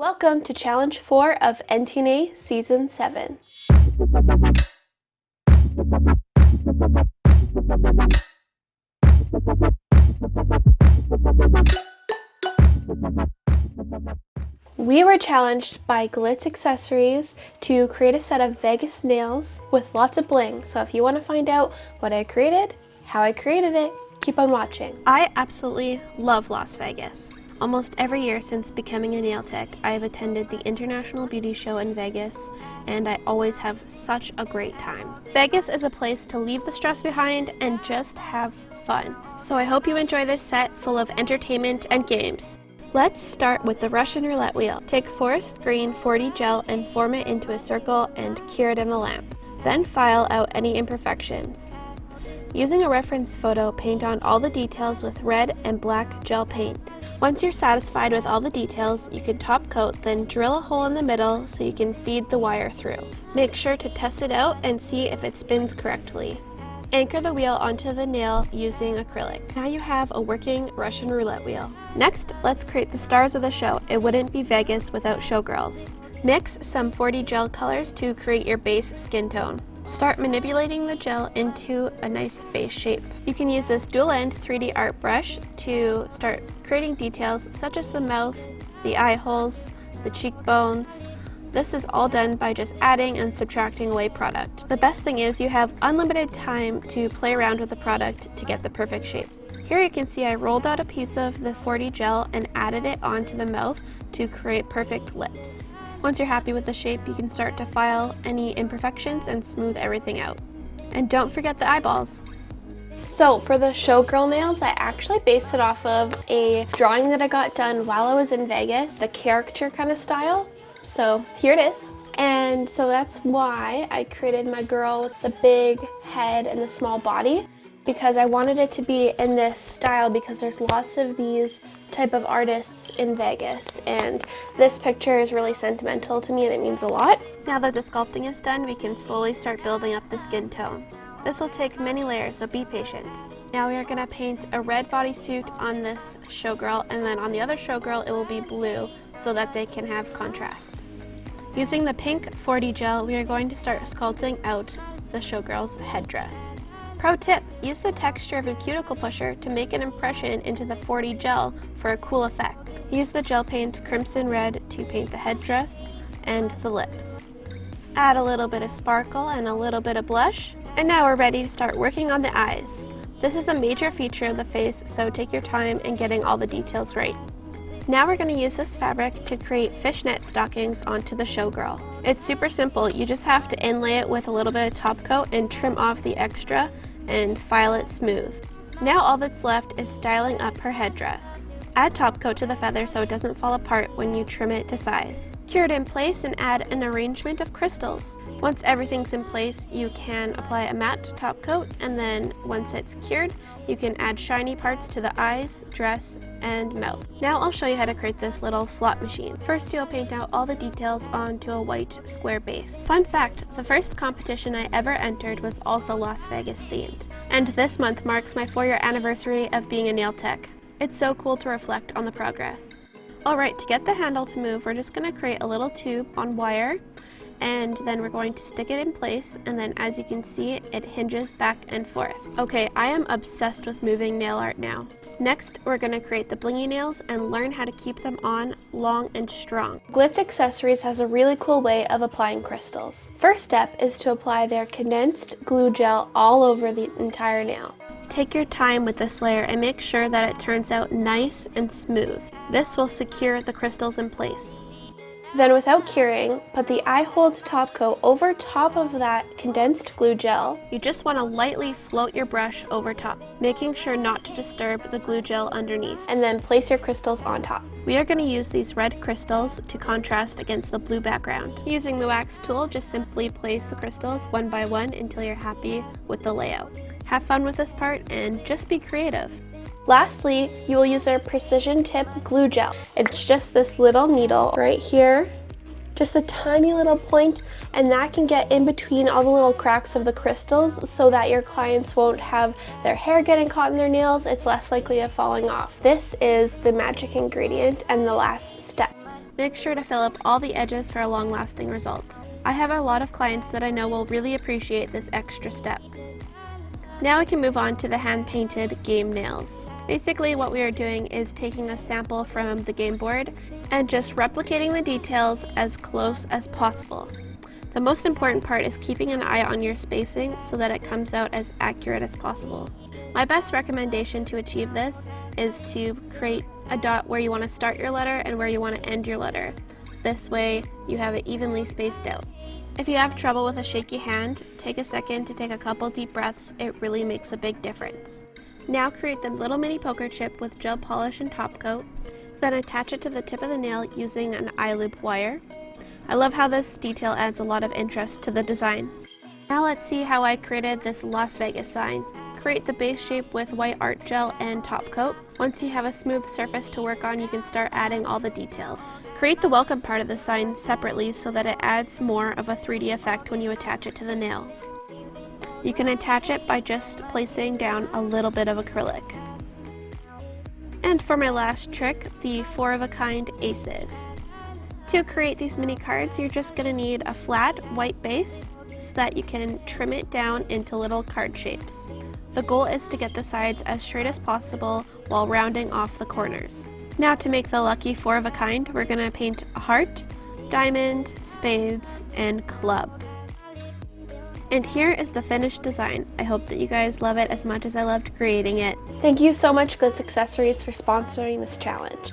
Welcome to Challenge 4 of NTNA Season 7. We were challenged by Glitz accessories to create a set of Vegas nails with lots of bling. So if you want to find out what I created, how I created it, keep on watching. I absolutely love Las Vegas. Almost every year since becoming a nail tech, I have attended the International Beauty Show in Vegas, and I always have such a great time. Vegas is a place to leave the stress behind and just have fun. So I hope you enjoy this set full of entertainment and games. Let's start with the Russian roulette wheel. Take forest green 4D gel and form it into a circle and cure it in a lamp. Then file out any imperfections. Using a reference photo, paint on all the details with red and black gel paint. Once you're satisfied with all the details, you can top coat, then drill a hole in the middle so you can feed the wire through. Make sure to test it out and see if it spins correctly. Anchor the wheel onto the nail using acrylic. Now you have a working Russian roulette wheel. Next, let's create the stars of the show. It wouldn't be Vegas without showgirls. Mix some 4D gel colors to create your base skin tone. Start manipulating the gel into a nice face shape. You can use this dual-end 3D art brush to start creating details such as the mouth, the eye holes, the cheekbones. This is all done by just adding and subtracting away product. The best thing is you have unlimited time to play around with the product to get the perfect shape. Here you can see I rolled out a piece of the 4D gel and added it onto the mouth to create perfect lips. Once you're happy with the shape, you can start to file any imperfections and smooth everything out. And don't forget the eyeballs. So for the showgirl nails, I actually based it off of a drawing that I got done while I was in Vegas, the caricature kind of style. So here it is. And so that's why I created my girl with the big head and the small body, because I wanted it to be in this style because there's lots of these type of artists in Vegas, and this picture is really sentimental to me and it means a lot. Now that the sculpting is done, we can slowly start building up the skin tone. This will take many layers, so be patient. Now we are going to paint a red bodysuit on this showgirl, and then on the other showgirl it will be blue so that they can have contrast. Using the pink 4D gel, we are going to start sculpting out the showgirl's headdress. Pro tip, use the texture of your cuticle pusher to make an impression into the 4D gel for a cool effect. Use the gel paint Crimson Red to paint the headdress and the lips. Add a little bit of sparkle and a little bit of blush. And now we're ready to start working on the eyes. This is a major feature of the face, so take your time in getting all the details right. Now we're going to use this fabric to create fishnet stockings onto the showgirl. It's super simple, you just have to inlay it with a little bit of top coat and trim off the extra and file it smooth. Now all that's left is styling up her headdress. Add top coat to the feather so it doesn't fall apart when you trim it to size. Cure it in place and add an arrangement of crystals. Once everything's in place, you can apply a matte top coat, and then once it's cured, you can add shiny parts to the eyes, dress, and mouth. Now I'll show you how to create this little slot machine. First, you'll paint out all the details onto a white square base. Fun fact, the first competition I ever entered was also Las Vegas themed. And this month marks my 4-year anniversary of being a nail tech. It's so cool to reflect on the progress. Alright, to get the handle to move, we're just going to create a little tube on wire, and then we're going to stick it in place, and then as you can see, it hinges back and forth. Okay, I am obsessed with moving nail art now. Next, we're going to create the blingy nails and learn how to keep them on long and strong. Glitz Accessories has a really cool way of applying crystals. First step is to apply their condensed glue gel all over the entire nail. Take your time with this layer and make sure that it turns out nice and smooth. This will secure the crystals in place. Then without curing, put the eye holes top coat over top of that condensed glue gel. You just want to lightly float your brush over top, making sure not to disturb the glue gel underneath, and then place your crystals on top. We are going to use these red crystals to contrast against the blue background. Using the wax tool, just simply place the crystals one by one until you're happy with the layout. Have fun with this part and just be creative. Lastly, you will use our precision tip glue gel. It's just this little needle right here, just a tiny little point, and that can get in between all the little cracks of the crystals so that your clients won't have their hair getting caught in their nails. It's less likely of falling off. This is the magic ingredient and the last step. Make sure to fill up all the edges for a long-lasting result. I have a lot of clients that I know will really appreciate this extra step. Now we can move on to the hand-painted game nails. Basically what we are doing is taking a sample from the game board and just replicating the details as close as possible. The most important part is keeping an eye on your spacing so that it comes out as accurate as possible. My best recommendation to achieve this is to create a dot where you want to start your letter and where you want to end your letter. This way you have it evenly spaced out. If you have trouble with a shaky hand, take a second to take a couple deep breaths. It really makes a big difference. Now create the little mini poker chip with gel polish and top coat, then attach it to the tip of the nail using an eye loop wire. I love how this detail adds a lot of interest to the design. Now let's see how I created this Las Vegas sign. Create the base shape with white art gel and top coat. Once you have a smooth surface to work on, you can start adding all the detail. Create the welcome part of the sign separately so that it adds more of a 3D effect when you attach it to the nail. You can attach it by just placing down a little bit of acrylic. And for my last trick, the 4-of-a-kind aces. To create these mini cards, you're just going to need a flat white base so that you can trim it down into little card shapes. The goal is to get the sides as straight as possible while rounding off the corners. Now to make the lucky 4-of-a-kind, we're going to paint a heart, diamond, spades, and club. And here is the finished design. I hope that you guys love it as much as I loved creating it. Thank you so much, Glitz Accessories, for sponsoring this challenge.